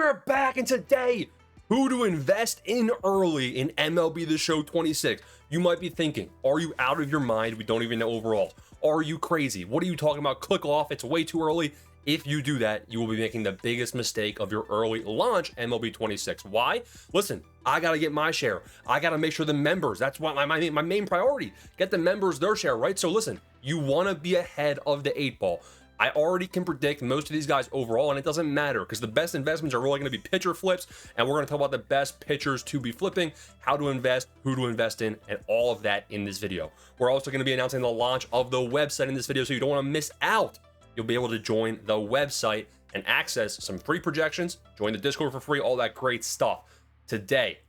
we're back, and today, who to invest in early in MLB The Show 26. You might be thinking, are you out of your mind? We don't even know overall. Are you crazy? What are you talking about? Click off. It's way too early. If you do that, you will be making the biggest mistake of your early launch MLB 26. Why? Listen, I got to get my share. I got to make sure the members, that's what my main priority, get the members their share, right? So listen, you want to be ahead of the 8 ball. I already can predict most of these guys overall, and it doesn't matter because the best investments are really going to be pitcher flips, and we're going to talk about the best pitchers to be flipping, how to invest, who to invest in, and all of that in this video. We're also going to be announcing the launch of the website in this video, so you don't want to miss out. You'll be able to join the website and access some free projections, join the Discord for free, all that great stuff. Today,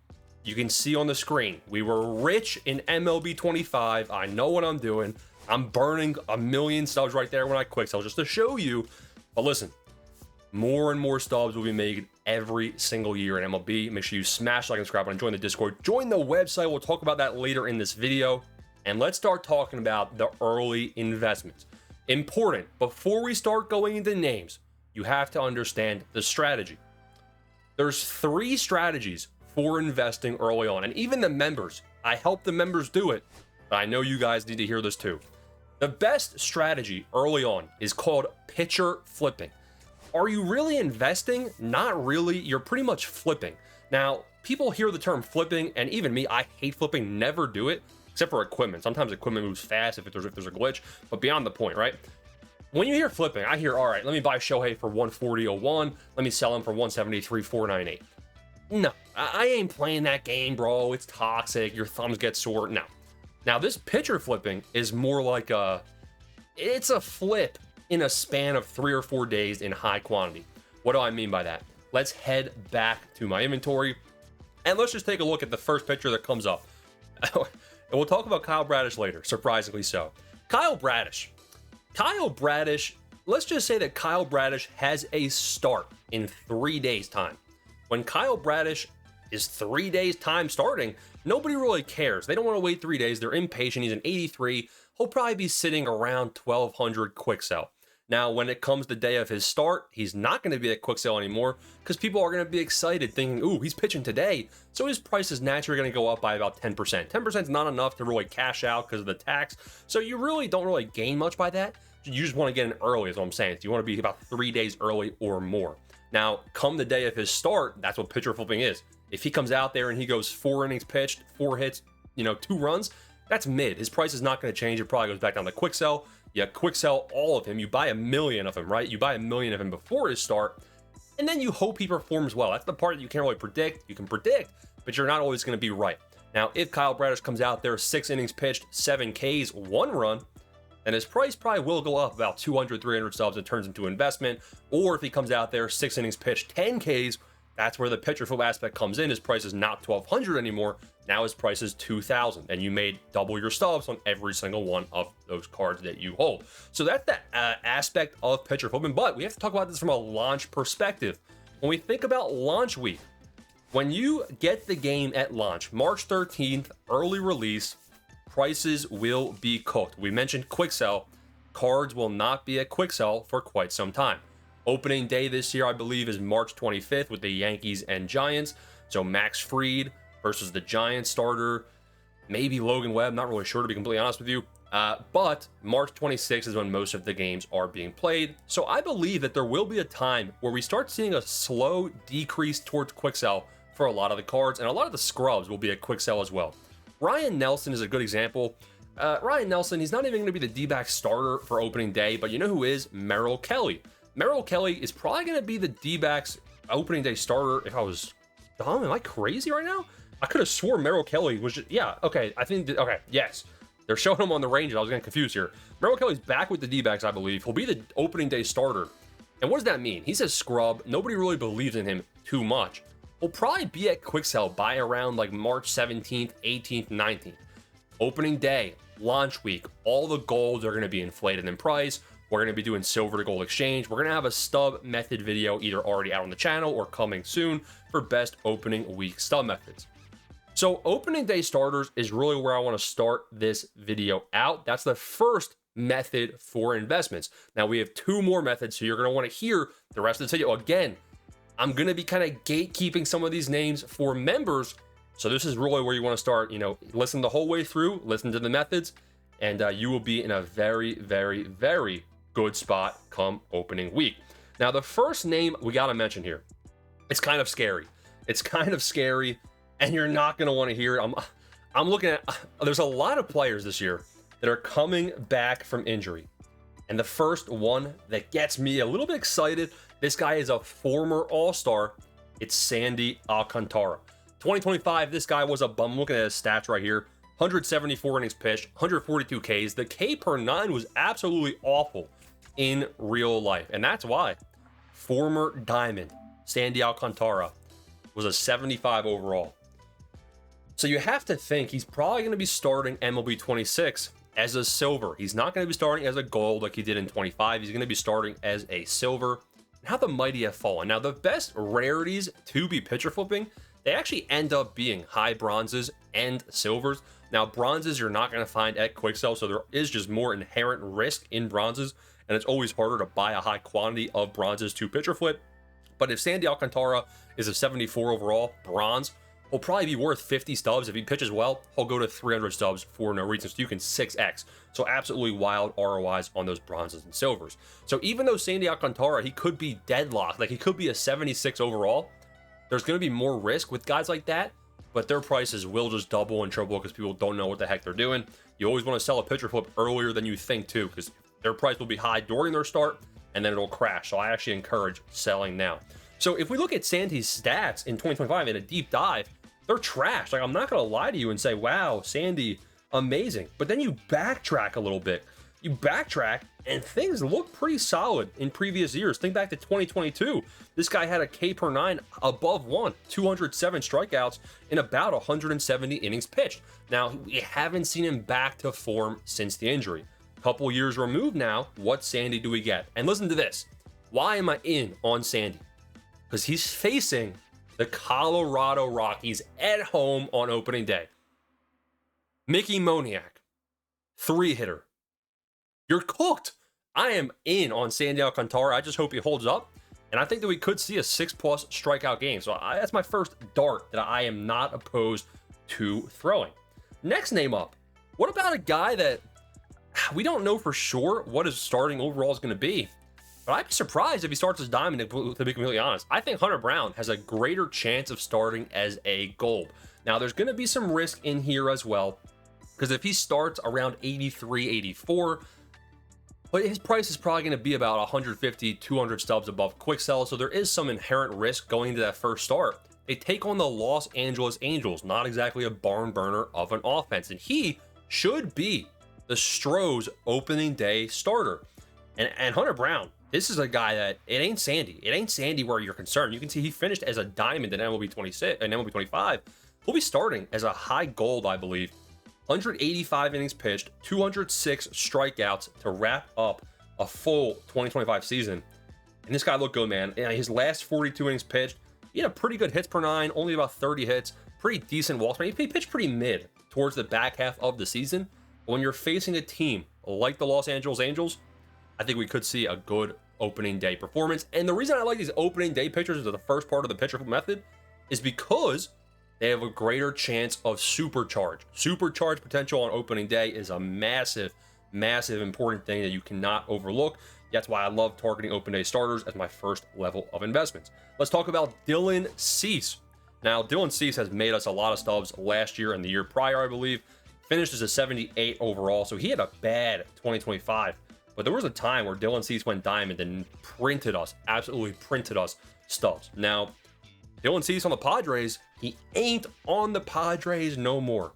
you can see on the screen, we were rich in MLB 25. I know what I'm doing. I'm burning a million stubs right there when I quick sell just to show you. But listen, more and more stubs will be made every single year in MLB. Make sure you smash like and subscribe and join the Discord. Join the website. We'll talk about that later in this video. And let's start talking about the early investments. Important, before we start going into names, you have to understand the strategy. There's 3 strategies for investing early on. And even the members, I help the members do it, but I know you guys need to hear this too. The best strategy early on is called pitcher flipping. Are you really investing? Not really. You're pretty much flipping. Now, people hear the term flipping, and even me, I hate flipping, never do it, except for equipment. Sometimes equipment moves fast if there's a glitch, but beyond the point, right? When you hear flipping, I hear, all right, let me buy Shohei for 140.01. Let me sell him for 173.498. No, I ain't playing that game, bro. It's toxic. Your thumbs get sore. No. Now, this pitcher flipping is more like it's a flip in a span of 3 or 4 days in high quantity. What do I mean by that? Let's head back to my inventory, and let's just take a look at the first pitcher that comes up. And we'll talk about Kyle Bradish later, surprisingly so. Kyle Bradish, let's just say that Kyle Bradish has a start in 3 days' time. When Kyle Bradish is 3 days' time starting, nobody really cares. They don't want to wait 3 days. They're impatient. He's an 83. He'll probably be sitting around 1,200 quick sell. Now, when it comes the day of his start, he's not going to be at quick sell anymore because people are going to be excited thinking, ooh, he's pitching today. So his price is naturally going to go up by about 10%. 10% is not enough to really cash out because of the tax. So you really don't really gain much by that. You just want to get in early is what I'm saying. So you want to be about 3 days early or more. Now, come the day of his start, that's what pitcher flipping is. If he comes out there and he goes 4 innings pitched, 4 hits, 2 runs, that's mid. His price is not going to change. It probably goes back down to quick sell. You quick sell all of him. You buy 1 million of him, right? You buy 1 million of him before his start, and then you hope he performs well. That's the part that you can't really predict. You can predict, but you're not always going to be right. Now, if Kyle Bradish comes out there, 6 innings pitched, 7 Ks, 1 run, then his price probably will go up about 200, 300 subs and turns into investment. Or if he comes out there, 6 innings pitched, 10 Ks, that's where the pitcher flip aspect comes in. His price is not 1,200 anymore. Now his price is 2,000, and you made double your stubs on every single one of those cards that you hold. So that's the aspect of pitcher flipping, but we have to talk about this from a launch perspective. When we think about launch week, when you get the game at launch, March 13th, early release, prices will be cooked. We mentioned quick sell. Cards will not be at quick sell for quite some time. Opening day this year, I believe, is March 25th with the Yankees and Giants. So Max Fried versus the Giants starter, maybe Logan Webb, not really sure to be completely honest with you. But March 26th is when most of the games are being played. So I believe that there will be a time where we start seeing a slow decrease towards quick sell for a lot of the cards, and a lot of the scrubs will be at quick sell as well. Ryan Nelson is a good example. Ryan Nelson, he's not even going to be the D-back starter for opening day, but you know who is? Merrill Kelly. Merrill Kelly is probably going to be the D-backs opening day starter if I was dumb. Am I crazy right now? I could have swore Merrill Kelly was just, yeah, okay, yes. They're showing him on the Rangers. I was getting confused here. Merrill Kelly's back with the D-backs, I believe. He'll be the opening day starter. And what does that mean? He says scrub. Nobody really believes in him too much. He'll probably be at quick sell by around like March 17th, 18th, 19th. Opening day, launch week, all the golds are going to be inflated in price. We're going to be doing silver to gold exchange. We're going to have a stub method video either already out on the channel or coming soon for best opening week stub methods. So opening day starters is really where I want to start this video out. That's the first method for investments. Now we have 2 more methods, so you're going to want to hear the rest of the video. Again, I'm going to be kind of gatekeeping some of these names for members. So this is really where you want to start, listen the whole way through, listen to the methods, and you will be in a very, very, very good spot come opening week. Now, the first name we got to mention here, it's kind of scary. It's kind of scary, and you're not going to want to hear it. I'm looking at, there's a lot of players this year that are coming back from injury. And the first one that gets me a little bit excited, this guy is a former All-Star. It's Sandy Alcantara. 2025, this guy was a bum. I'm looking at his stats right here. 174 innings pitched, 142 Ks. The K per 9 was absolutely awful in real life. And that's why former Diamond, Sandy Alcantara, was a 75 overall. So you have to think he's probably going to be starting MLB 26 as a silver. He's not going to be starting as a gold like he did in 25. He's going to be starting as a silver. And how the mighty have fallen. Now, the best rarities to be pitcher flipping, they actually end up being high bronzes and silvers. Now, bronzes you're not going to find at quick sell, so there is just more inherent risk in bronzes, and it's always harder to buy a high quantity of bronzes to pitcher flip. But if Sandy Alcantara is a 74 overall bronze, he'll probably be worth 50 stubs. If he pitches well, he'll go to 300 stubs for no reason. So you can 6x. So absolutely wild ROIs on those bronzes and silvers. So even though Sandy Alcantara, he could be deadlocked, like he could be a 76 overall, there's going to be more risk with guys like that, but their prices will just double and triple because people don't know what the heck they're doing. You always want to sell a pitcher flip earlier than you think too, because their price will be high during their start and then it'll crash. So I actually encourage selling now. So if we look at Sandy's stats in 2025 in a deep dive, they're trash. Like, I'm not going to lie to you and say, wow, Sandy, amazing. But then you backtrack a little bit. You backtrack and things look pretty solid in previous years. Think back to 2022. This guy had a K per 9 above 1, 207 strikeouts in about 170 innings pitched. Now, we haven't seen him back to form since the injury. Couple years removed now, what Sandy do we get? And listen to this. Why am I in on Sandy? Because he's facing the Colorado Rockies at home on opening day. Mickey Moniak, 3-hitter. You're cooked. I am in on Sandy Alcantara. I just hope he holds up. And I think that we could see a 6+ strikeout game. So that's my first dart that I am not opposed to throwing. Next name up. What about a guy that we don't know for sure what his starting overall is going to be? But I'd be surprised if he starts as Diamond, to be completely honest. I think Hunter Brown has a greater chance of starting as a gold. Now, there's going to be some risk in here as well, because if he starts around 83, 84, but his price is probably going to be about 150, 200 stubs above quick sell, so there is some inherent risk going into that first start. They take on the Los Angeles Angels, not exactly a barn burner of an offense, and he should be the Stros opening day starter. And Hunter Brown, this is a guy that it ain't Sandy. It ain't Sandy where you're concerned. You can see he finished as a diamond in MLB 26 and MLB 25. He'll be starting as a high gold, I believe. 185 innings pitched, 206 strikeouts to wrap up a full 2025 season. And this guy looked good, man. His last 42 innings pitched, he had a pretty good hits per 9, only about 30 hits, pretty decent walks. He pitched pretty mid towards the back half of the season. But when you're facing a team like the Los Angeles Angels, I think we could see a good opening day performance. And the reason I like these opening day pitchers as the first part of the pitcher method is because they have a greater chance of supercharge. Supercharge potential on opening day is a massive, massive important thing that you cannot overlook. That's why I love targeting open day starters as my first level of investments. Let's talk about Dylan Cease. Now, Dylan Cease has made us a lot of stubs last year and the year prior, I believe. Finished as a 78 overall, so he had a bad 2025. But there was a time where Dylan Cease went diamond and printed us, absolutely printed us stubs. Now, Dylan Cease on the Padres, he ain't on the Padres no more.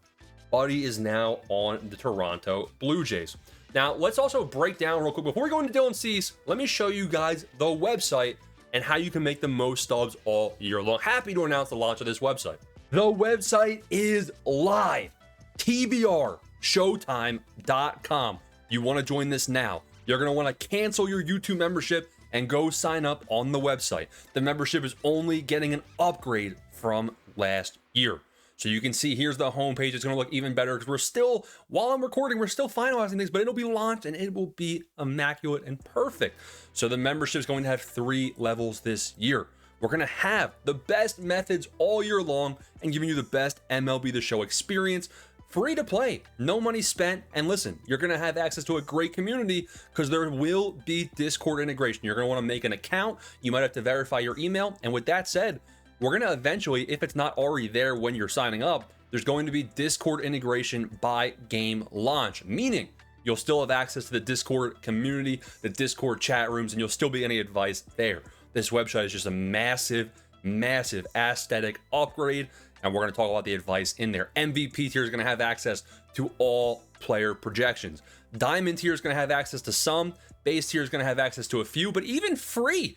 Buddy is now on the Toronto Blue Jays. Now, let's also break down real quick. Before we go into Dylan Cease, let me show you guys the website and how you can make the most stubs all year long. Happy to announce the launch of this website. The website is live. TBRShowtime.com. You want to join this now. You're going to want to cancel your YouTube membership and go sign up on the website. The membership is only getting an upgrade from last year. So you can see here's the homepage. It's going to look even better because we're still, while I'm recording, we're still finalizing things, but it'll be launched and it will be immaculate and perfect. So the membership is going to have 3 levels this year. we're going to have the best methods all year long and giving you the best MLB The Show experience. Free to play, no money spent, and listen, you're going to have access to a great community because there will be Discord integration. You're going to want to make an account. You might have to verify your email. And with that said, we're going to eventually, if it's not already there when you're signing up, there's going to be Discord integration by game launch, meaning you'll still have access to the Discord community, the Discord chat rooms, and you'll still be getting advice there. This website is just a massive, massive aesthetic upgrade. And we're going to talk about the advice in there. MVP tier is going to have access to all player projections. Diamond tier is going to have access to some. Base tier is going to have access to a few. But even free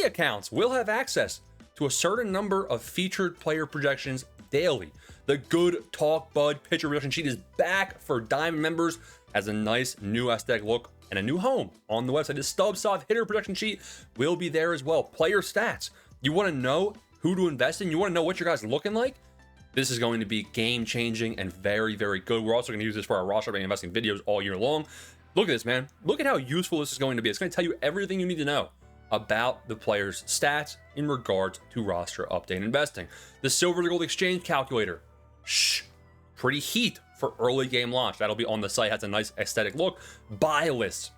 accounts will have access to a certain number of featured player projections daily. The Good Talk Bud pitcher projection sheet is back for Diamond members as a nice new aesthetic look and a new home on the website. The Stubs soft hitter projection sheet will be there as well. Player stats. You want to know who to invest in? You want to know what your guys are looking like? This is going to be game changing and very, very good. We're also going to use this for our roster investing videos all year long. Look at this, man. Look at how useful this is going to be. It's going to tell you everything you need to know about the player's stats in regards to roster update investing. The silver to gold exchange calculator. Pretty heat for early game launch. That'll be on the site. Has a nice aesthetic look. Buy lists.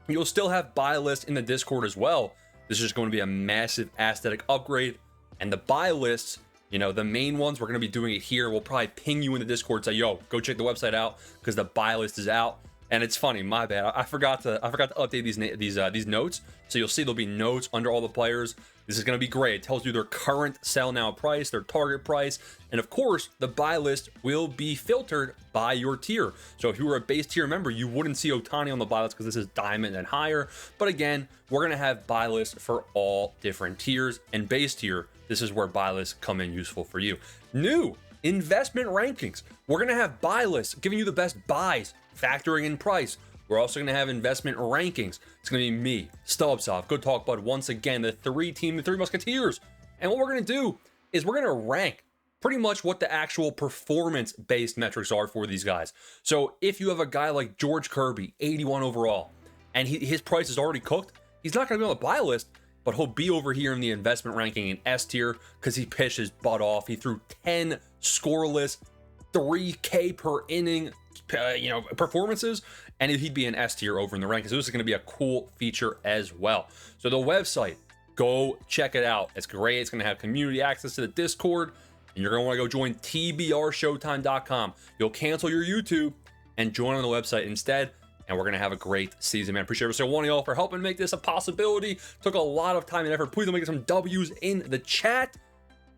You'll still have buy lists in the Discord as well. This is just going to be a massive aesthetic upgrade. And the buy lists, you know, the main ones, we're going to be doing it here. We'll probably ping you in the Discord, say, yo, go check the website out because the buy list is out. And it's funny, my bad. I forgot to update these notes. So you'll see there'll be notes under all the players. This is going to be great. It tells you their current sell now price, their target price, and of course, the buy list will be filtered by your tier. So if you were a base tier member, you wouldn't see Ohtani on the buy list because this is diamond and higher. But again, we're going to have buy lists for all different tiers, and base tier, this is where buy lists come in useful for you. New investment rankings. We're going to have buy lists giving you the best buys, factoring in price. We're also going to have investment rankings. It's going to be me, Stubs, Good Talk Bud, once again, the three musketeers. And what we're going to do is we're going to rank pretty much what the actual performance-based metrics are for these guys. So if you have a guy like George Kirby, 81 overall, and his price is already cooked, he's not going to be on the buy list, but he'll be over here in the investment ranking in S tier because he pitched his butt off. He threw 10 scoreless, 3K per inning, performances, and he'd be an S tier over in the rankings. So this is going to be a cool feature as well. So the website, go check it out. It's great. It's going to have community access to the Discord, and you're going to want to go join tbrshowtime.com. You'll cancel your YouTube and join on the website instead, and we're going to have a great season, man. Appreciate every single one of y'all for helping make this a possibility. Took a lot of time and effort. Please don't make some W's in the chat,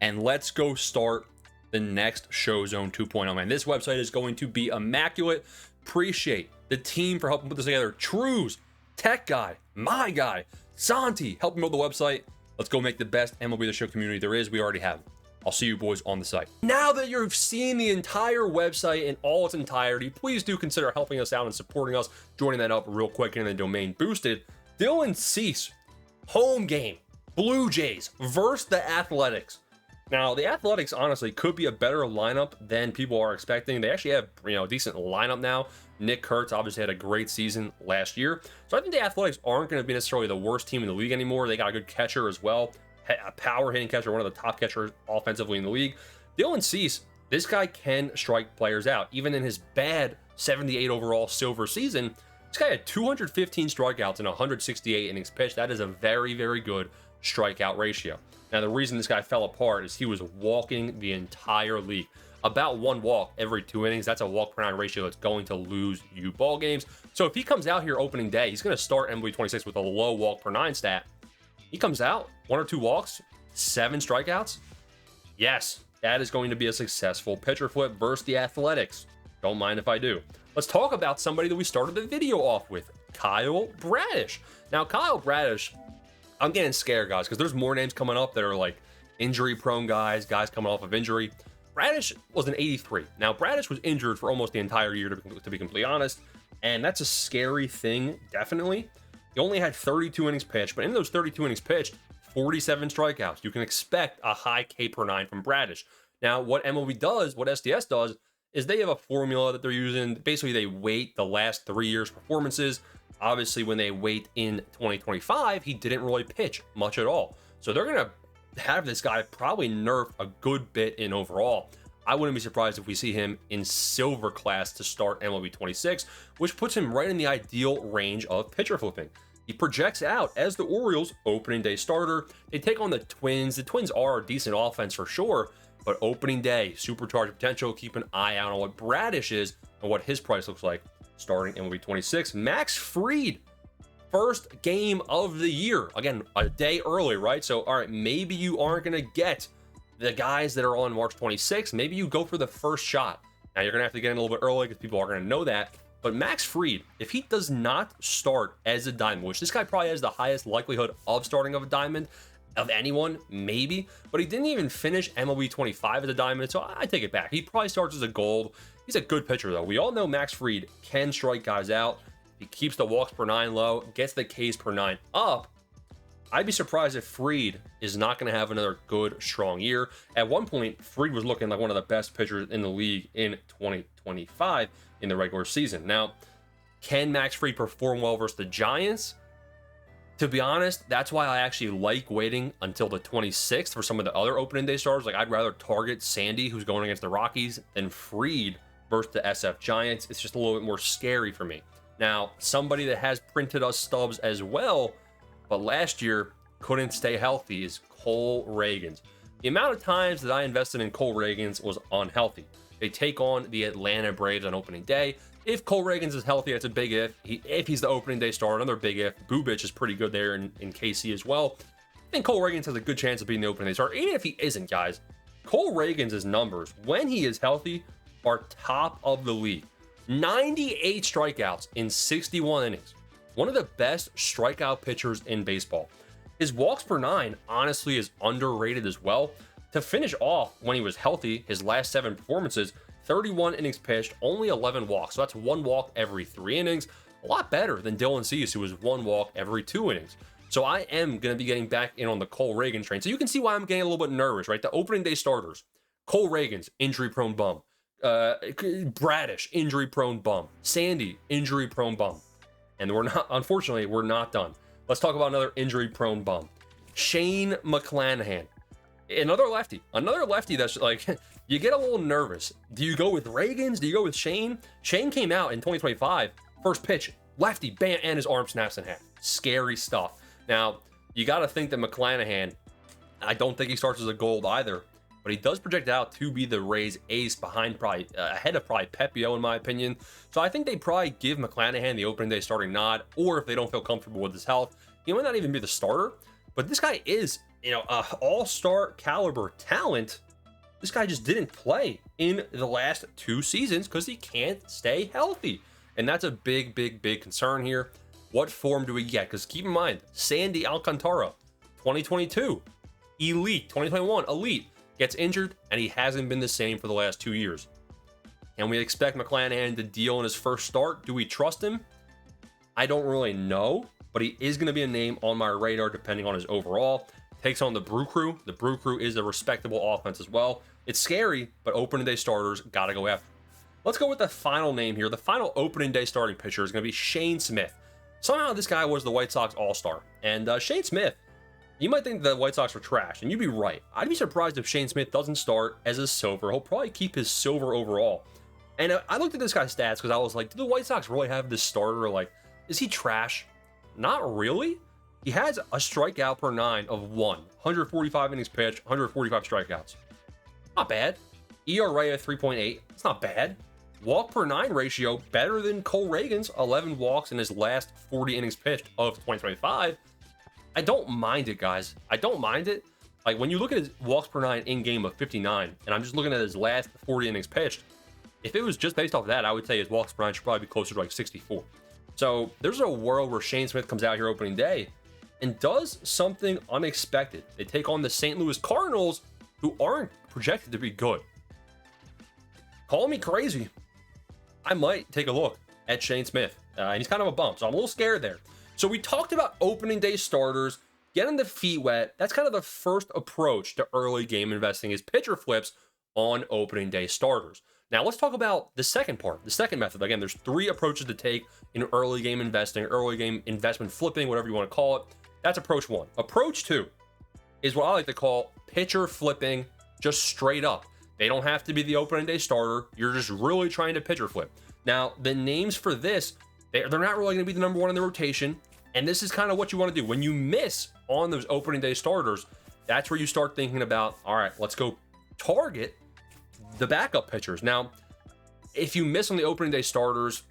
and let's go start the next Show Zone 2.0, man. This website is going to be immaculate. Appreciate the team for helping put this together. Trues, Tech Guy, my guy, Santi, helping build the website. Let's go make the best MLB The Show community there is. We already have it. I'll see you boys on the site. Now that you've seen the entire website in all its entirety, please do consider helping us out and supporting us, joining that up real quick and the domain boosted. Dylan Cease, home game, Blue Jays versus the Athletics. Now, the Athletics, honestly, could be a better lineup than people are expecting. They actually have, a decent lineup now. Nick Kurtz obviously had a great season last year. So I think the Athletics aren't going to be necessarily the worst team in the league anymore. They got a good catcher as well. A power hitting catcher, one of the top catchers offensively in the league. Dylan Cease, this guy can strike players out. Even in his bad 78 overall silver season, this guy had 215 strikeouts and 168 innings pitched. That is a very, very good strikeout ratio. Now, the reason this guy fell apart is he was walking the entire league. About one walk every 2 innings. That's a walk per 9 ratio that's going to lose you ball games. So if he comes out here opening day, he's going to start MLB 26 with a low walk per 9 stat. He comes out, 1 or 2 walks, 7 strikeouts. Yes, that is going to be a successful pitcher flip versus the Athletics. Don't mind if I do. Let's talk about somebody that we started the video off with, Kyle Bradish. Now, Kyle Bradish, I'm getting scared, guys, because there's more names coming up that are like injury-prone guys coming off of injury. Bradish was an 83. Now, Bradish was injured for almost the entire year, to be completely honest, and that's a scary thing, definitely. He only had 32 innings pitched, but in those 32 innings pitched, 47 strikeouts. You can expect a high K per 9 from Bradish. Now, what MLB does, what SDS does, is they have a formula that they're using. Basically, they weight the last 3 years' performances. Obviously, when they weight in 2025, he didn't really pitch much at all. So they're going to have this guy probably nerfed a good bit in overall. I wouldn't be surprised if we see him in silver class to start MLB 26, which puts him right in the ideal range of pitcher flipping. He projects out as the Orioles opening day starter. They take on the Twins. The Twins are a decent offense for sure, but opening day, supercharged potential. Keep an eye out on what Bradish is and what his price looks like starting MLB 26. Max Fried, first game of the year. Again, a day early, right? So, all right, maybe you aren't going to get the guys that are on March 26th. Maybe you go for the first shot. Now, you're going to have to get in a little bit early because people are going to know that. But Max Fried, if he does not start as a diamond, which this guy probably has the highest likelihood of starting of a diamond of anyone, maybe, but he didn't even finish MLB 25 as a diamond, so I take it back. He probably starts as a gold. He's a good pitcher, though. We all know Max Fried can strike guys out. He keeps the walks per 9 low, gets the Ks per 9 up. I'd be surprised if Fried is not going to have another good, strong year. At one point, Fried was looking like one of the best pitchers in the league in 2025 in the regular season. Now, can Max Fried perform well versus the Giants? To be honest, that's why I actually like waiting until the 26th for some of the other opening day starters. Like, I'd rather target Sandy, who's going against the Rockies, than Fried versus the SF Giants. It's just a little bit more scary for me. Now, somebody that has printed us Stubs as well, but last year couldn't stay healthy, is Cole Ragans. The amount of times that I invested in Cole Ragans was unhealthy. They take on the Atlanta Braves on opening day. If Cole Ragans is healthy, that's a big if. If he's the opening day starter, another big if. Bubich is pretty good there in KC as well. I think Cole Ragans has a good chance of being the opening day starter. Even if he isn't, guys, Cole Ragans' numbers, when he is healthy, are top of the league. 98 strikeouts in 61 innings. One of the best strikeout pitchers in baseball. His walks per 9, honestly, is underrated as well. To finish off when he was healthy, his last 7 performances, 31 innings pitched, only 11 walks. So that's 1 walk every 3 innings. A lot better than Dylan Cease, who was 1 walk every 2 innings. So I am going to be getting back in on the Cole Ragans train. So you can see why I'm getting a little bit nervous, right? The opening day starters. Cole Ragans, injury-prone bum. Bradish, injury-prone bum. Sandy, injury-prone bum. And unfortunately, we're not done. Let's talk about another injury-prone bum. Shane McClanahan. Another lefty that's like, you get a little nervous. Do you go with Ragans? Do you go with Shane? Shane came out in 2025, first pitch, lefty, bam, and his arm snaps in half. Scary stuff. Now, you got to think that McClanahan, I don't think he starts as a gold either, but he does project out to be the Rays ace behind probably, ahead of probably Pepio in my opinion. So I think they probably give McClanahan the opening day starting nod, or if they don't feel comfortable with his health, he might not even be the starter. But this guy is, a all-star caliber talent. This guy just didn't play in the last 2 seasons because he can't stay healthy. And that's a big, big, big concern here. What form do we get? Because keep in mind, Sandy Alcantara, 2022, elite, 2021, elite, gets injured, and he hasn't been the same for the last 2 years. Can we expect McClanahan to deal in his first start? Do we trust him? I don't really know, but he is going to be a name on my radar depending on his overall. Takes on the Brew Crew. The Brew Crew is a respectable offense as well. It's scary, but opening day starters got to go after. Let's go with the final name here. The final opening day starting pitcher is going to be Shane Smith. Somehow this guy was the White Sox All-Star. And Shane Smith, you might think the White Sox were trash, and you'd be right. I'd be surprised if Shane Smith doesn't start as a silver. He'll probably keep his silver overall. And I looked at this guy's stats because I was like, do the White Sox really have this starter? Like, is he trash? Not really. He has a strikeout per 9 of 145 innings pitched, 145 strikeouts. Not bad. ERA of 3.8. It's not bad. Walk per 9 ratio better than Cole Ragans, 11 walks in his last 40 innings pitched of 2025. I don't mind it, guys. I don't mind it. Like, when you look at his walks per 9 in game of 59, and I'm just looking at his last 40 innings pitched, if it was just based off of that, I would say his walks per 9 should probably be closer to like 64. So there's a world where Shane Smith comes out here opening day and does something unexpected. They take on the St. Louis Cardinals, who aren't projected to be good. Call me crazy. I might take a look at Shane Smith. And he's kind of a bump, so I'm a little scared there. So we talked about opening day starters, getting the feet wet. That's kind of the first approach to early game investing, is pitcher flips on opening day starters. Now let's talk about the second part, the second method. Again, there's 3 approaches to take in early game investing, early game investment flipping, whatever you want to call it. That's approach 1. Approach 2 is what I like to call pitcher flipping, just straight up. They don't have to be the opening day starter. You're just really trying to pitcher flip. Now, the names for this, they're not really going to be the number one in the rotation. And this is kind of what you want to do. When you miss on those opening day starters, that's where you start thinking about, all right, let's go target the backup pitchers. Now, if you miss on the opening day starters,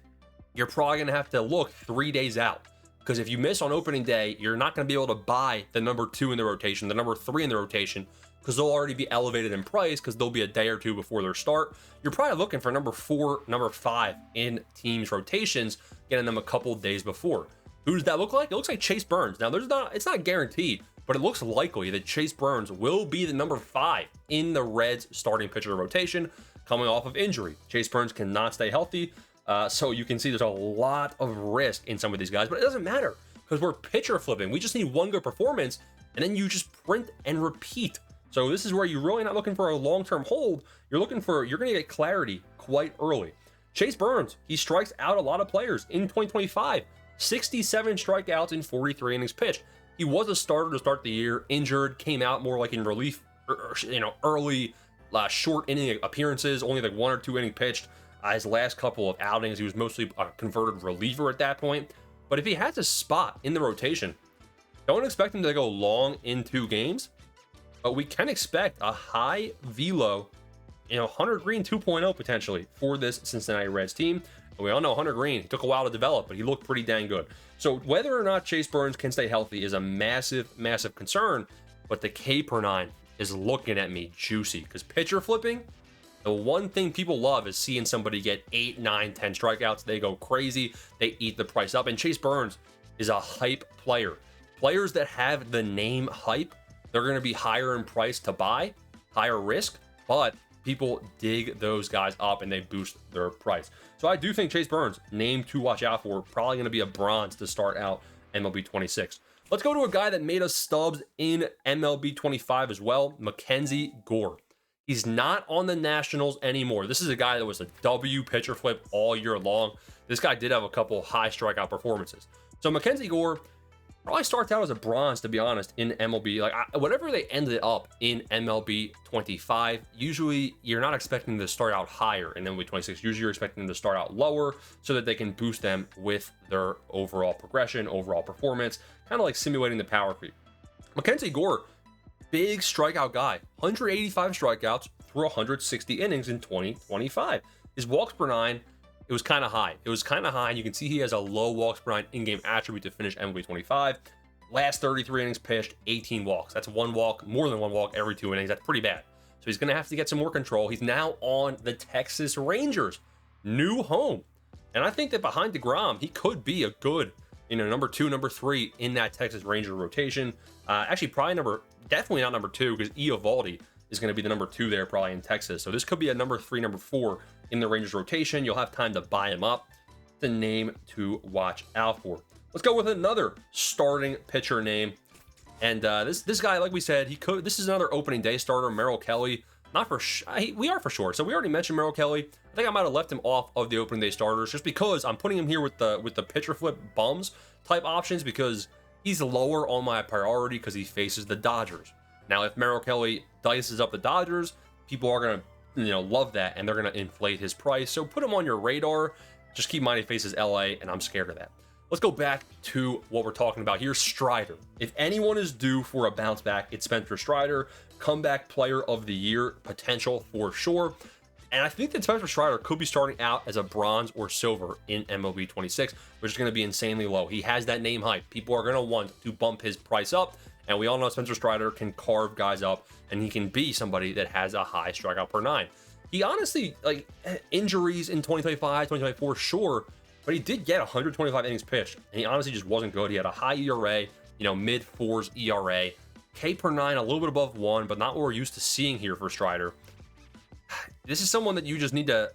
you're probably going to have to look 3 days out. Because if you miss on opening day, you're not going to be able to buy the number 2 in the rotation, the number 3 in the rotation, because they'll already be elevated in price because they'll be a day or two before their start. You're probably looking for number 4, number 5 in teams' rotations, getting them a couple days before. Who does that look like? It looks like Chase Burns. Now, it's not guaranteed, but it looks likely that Chase Burns will be the number 5 in the Reds starting pitcher rotation coming off of injury. Chase Burns cannot stay healthy. So you can see there's a lot of risk in some of these guys, but it doesn't matter because we're pitcher flipping. We just need one good performance, and then you just print and repeat. So this is where you're really not looking for a long-term hold. You're going to get clarity quite early. Chase Burns, he strikes out a lot of players in 2025. 67 strikeouts in 43 innings pitched. He was a starter to start the year, injured, came out more like in relief, early short inning appearances, only like 1 or 2 innings pitched. His last couple of outings, he was mostly a converted reliever at that point. But if he has a spot in the rotation, don't expect him to go long in 2 games. But we can expect a high velo, Hunter Green 2.0 potentially for this Cincinnati Reds team. And we all know Hunter Green, he took a while to develop, but he looked pretty dang good. So whether or not Chase Burns can stay healthy is a massive, massive concern. But the K per 9 is looking at me juicy because pitcher flipping, the one thing people love is seeing somebody get 8, 9, 10 strikeouts. They go crazy. They eat the price up. And Chase Burns is a hype player. Players that have the name hype, they're going to be higher in price to buy, higher risk, but people dig those guys up and they boost their price. So I do think Chase Burns, name to watch out for, probably going to be a bronze to start out MLB 26. Let's go to a guy that made us stubs in MLB 25 as well, McKenzie Gore. He's not on the Nationals anymore. This is a guy that was a W pitcher flip all year long. This guy did have a couple high strikeout performances. So McKenzie Gore probably starts out as a bronze, to be honest, in MLB. Whatever they ended up in MLB 25, usually you're not expecting them to start out higher in MLB 26. Usually you're expecting them to start out lower so that they can boost them with their overall progression, overall performance, kind of like simulating the power creep. McKenzie Gore, big strikeout guy, 185 strikeouts through 160 innings in 2025. His walks per 9, it was kind of high. And you can see he has a low walks per 9 in-game attribute to finish MLB 25. Last 33 innings pitched, 18 walks. That's one walk, more than one walk every 2 innings. That's pretty bad. So he's going to have to get some more control. He's now on the Texas Rangers, new home. And I think that behind DeGrom, he could be a good, number 2, number 3 in that Texas Ranger rotation. Actually, definitely not number 2 because Eovaldi is going to be the number 2 there probably in Texas. So this could be a number 3, number 4 in the Rangers rotation. You'll have time to buy him up. The name to watch out for. Let's go with another starting pitcher name. And this guy, like we said, this is another opening day starter, Merrill Kelly. We are for sure. So we already mentioned Merrill Kelly. I think I might have left him off of the opening day starters just because I'm putting him here with the pitcher flip bums type options because he's lower on my priority because he faces the Dodgers. Now, if Merrill Kelly dices up the Dodgers, people are going to love that and they're going to inflate his price. So put him on your radar. Just keep in mind he faces LA and I'm scared of that. Let's go back to what we're talking about here, Strider. If anyone is due for a bounce back, it's Spencer Strider, comeback player of the year potential for sure. And I think that Spencer Strider could be starting out as a bronze or silver in MLB 26, which is going to be insanely low. He has that name hype. People are going to want to bump his price up. And we all know Spencer Strider can carve guys up and he can be somebody that has a high strikeout per 9. He honestly, injuries in 2025, 2024, sure, but he did get 125 innings pitched, and he honestly just wasn't good. He had a high ERA, mid-4s ERA. K per 9, a little bit above 1, but not what we're used to seeing here for Strider. This is someone that you just need to,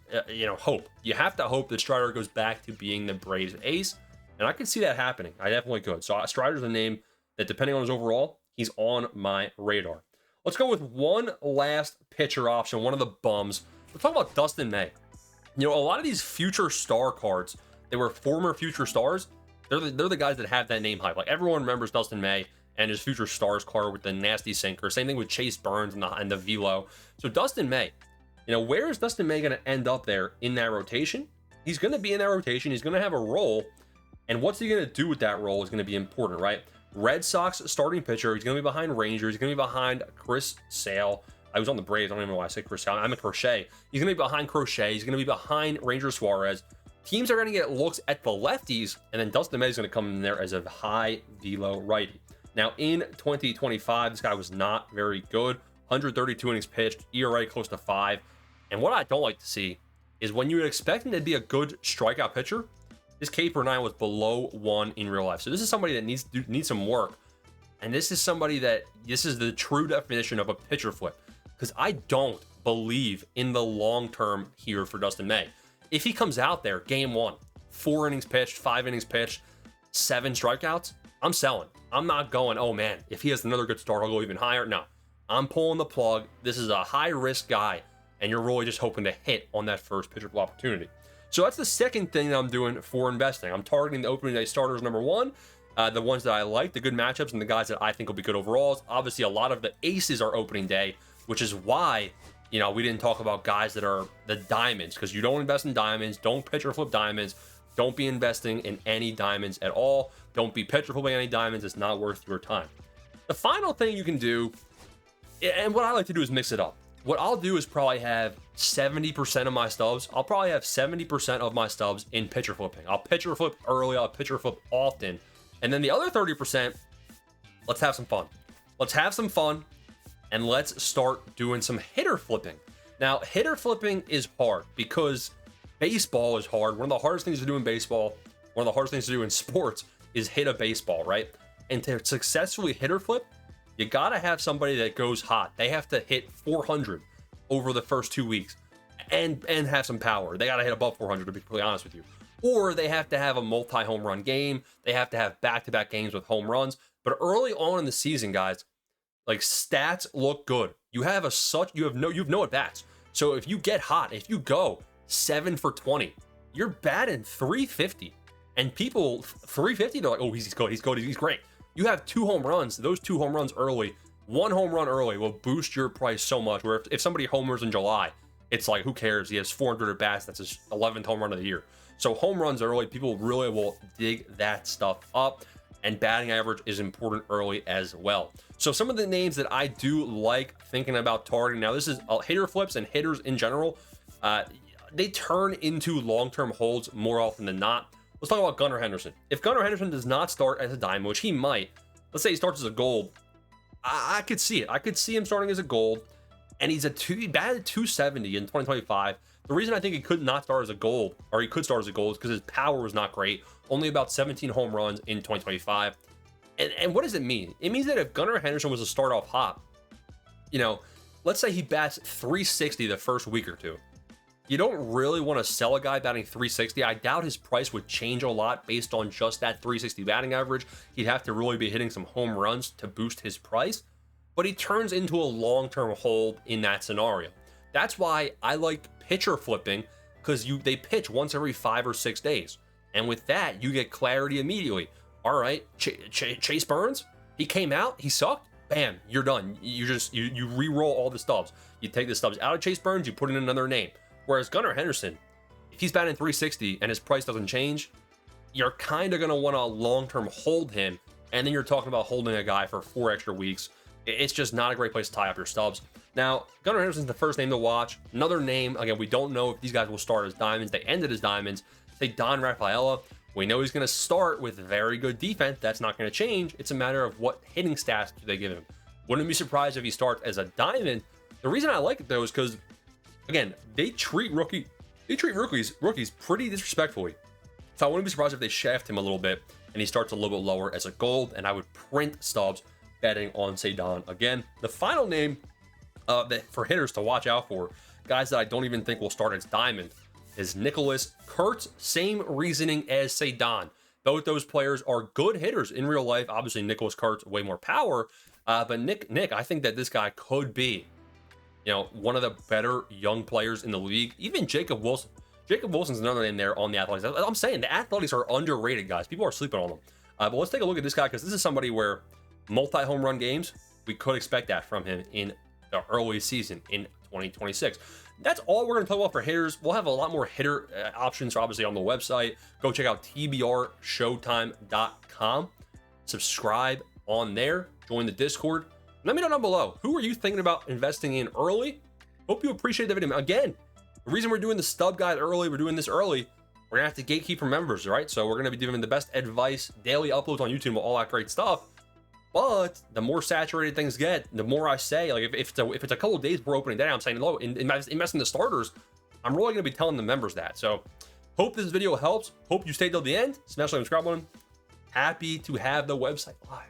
hope. You have to hope that Strider goes back to being the Braves ace, and I could see that happening. I definitely could. So Strider's a name that, depending on his overall, he's on my radar. Let's go with one last pitcher option, one of the bums. Let's talk about Dustin May. A lot of these future star cards, they were former future stars. They're the guys that have that name hype. Like everyone remembers Dustin May, and his future stars card with the nasty sinker. Same thing with Chase Burns and the velo. So Dustin May, where is Dustin May going to end up there in that rotation? He's going to be in that rotation. He's going to have a role. And what's he going to do with that role is going to be important, right? Red Sox starting pitcher. He's going to be behind Rangers. He's going to be behind Chris Sale. I was on the Braves. I don't even know why I said Chris Sale. I'm a Crochet. He's going to be behind Crochet. He's going to be behind Ranger Suarez. Teams are going to get looks at the lefties, and then Dustin May is going to come in there as a high velo righty. Now, in 2025, this guy was not very good. 132 innings pitched, ERA close to 5. And what I don't like to see is when you would expect him to be a good strikeout pitcher, his K/9 was below 1 in real life. So this is somebody that needs some work. And this is the true definition of a pitcher flip. Because I don't believe in the long term here for Dustin May. If he comes out there, game 1, 4 innings pitched, 5 innings pitched, 7 strikeouts, I'm selling. I'm not going, oh man, if he has another good start, I'll go even higher. No, I'm pulling the plug. This is a high risk guy, and you're really just hoping to hit on that first pitcher opportunity. So that's the second thing that I'm doing for investing. I'm targeting the opening day starters, number 1, the ones that I like, the good matchups, and the guys that I think will be good overalls. Obviously, a lot of the aces are opening day, which is why we didn't talk about guys that are the diamonds, because you don't invest in diamonds. Don't pitcher flip diamonds. Don't be investing in any diamonds at all. Don't be pitcher flipping any diamonds. It's not worth your time. The final thing you can do, and what I like to do is mix it up. What I'll do is probably have 70% of my stubs. I'll probably have 70% of my stubs in pitcher flipping. I'll pitcher flip early. I'll pitcher flip often. And then the other 30%, let's have some fun. Let's have some fun. And let's start doing some hitter flipping. Now, hitter flipping is hard because baseball is hard. One of the hardest things to do in baseball, one of the hardest things to do in sports is hit a baseball, right? And to successfully hitter flip, you got to have somebody that goes hot. They have to hit 400 over the first 2 weeks and have some power. They got to hit above 400, to be completely honest with you. Or they have to have a multi-home run game. They have to have back-to-back games with home runs. But early on in the season, guys, like, stats look good. You have no at bats. So if you get hot, if you go 7 for 20, you're batting 350. And people 350, they're like, oh, he's good, he's great. You have 2 home runs. Those 2 home runs early, 1 home run early will boost your price so much. Where if somebody homers in July, it's like, who cares? He has 400 at bats. That's his 11th home run of the year. So home runs early, people really will dig that stuff up. And batting average is important early as well. So some of the names that I do like thinking about targeting, now this is hitter flips and hitters in general, they turn into long-term holds more often than not. Let's talk about Gunnar Henderson. If Gunnar Henderson does not start as a diamond, which he might, let's say he starts as a gold, I could see it. I could see him starting as a gold, and he batted 270 in 2025. The reason I think he could not start as a gold, or he could start as a gold, is because his power was not great. Only about 17 home runs in 2025. And what does it mean? It means that if Gunnar Henderson was to start off hot, let's say he bats 360 the first week or two. You don't really want to sell a guy batting 360. I doubt his price would change a lot based on just that 360 batting average. He'd have to really be hitting some home runs to boost his price. But he turns into a long-term hold in that scenario. That's why I like pitcher flipping, because they pitch once every 5 or 6 days. And with that, you get clarity immediately. All right, Chase Burns, he came out, he sucked, bam, you're done. You re-roll all the stubs. You take the stubs out of Chase Burns, you put in another name. Whereas Gunnar Henderson, if he's batting 360 and his price doesn't change, you're kind of going to want to long-term hold him. And then you're talking about holding a guy for 4 extra weeks. It's just not a great place to tie up your stubs. Now, Gunnar Henderson's the first name to watch. Another name, again, we don't know if these guys will start as diamonds. They ended as diamonds. Say Don Rafaela. We know he's going to start with very good defense. That's not going to change. It's a matter of what hitting stats do they give him. Wouldn't be surprised if he starts as a diamond. The reason I like it, though, is because, again, they treat rookies pretty disrespectfully. So I wouldn't be surprised if they shaft him a little bit and he starts a little bit lower as a gold, and I would print stubs betting on Cedon again. The final name for hitters to watch out for, guys that I don't even think will start as diamond, is Nicholas Kurtz. Same reasoning as Cedon. Both those players are good hitters in real life. Obviously, Nicholas Kurtz, way more power. But Nick, I think that this guy could be, one of the better young players in the league. Even Jacob Wilson. Jacob Wilson's another name there on the Athletics. I'm saying the Athletics are underrated, guys. People are sleeping on them. But let's take a look at this guy, because this is somebody where multi-home run games, we could expect that from him in the early season in 2026. That's all we're going to talk about for hitters. We'll have a lot more hitter options, obviously, on the website. Go check out tbrshowtime.com. Subscribe on there. Join the Discord. Let me know down below, who are you thinking about investing in early? Hope you appreciate the video. Again, the reason we're doing the Stub guide early, we're doing this early, we're going to have to gatekeep for members, right? So we're going to be doing the best advice, daily uploads on YouTube, all that great stuff. But the more saturated things get, the more I say, like if it's a couple of days we're opening day, I'm saying, low, invest in the starters. I'm really going to be telling the members that. So hope this video helps. Hope you stayed till the end. Smash the like and subscribe button. Happy to have the website live.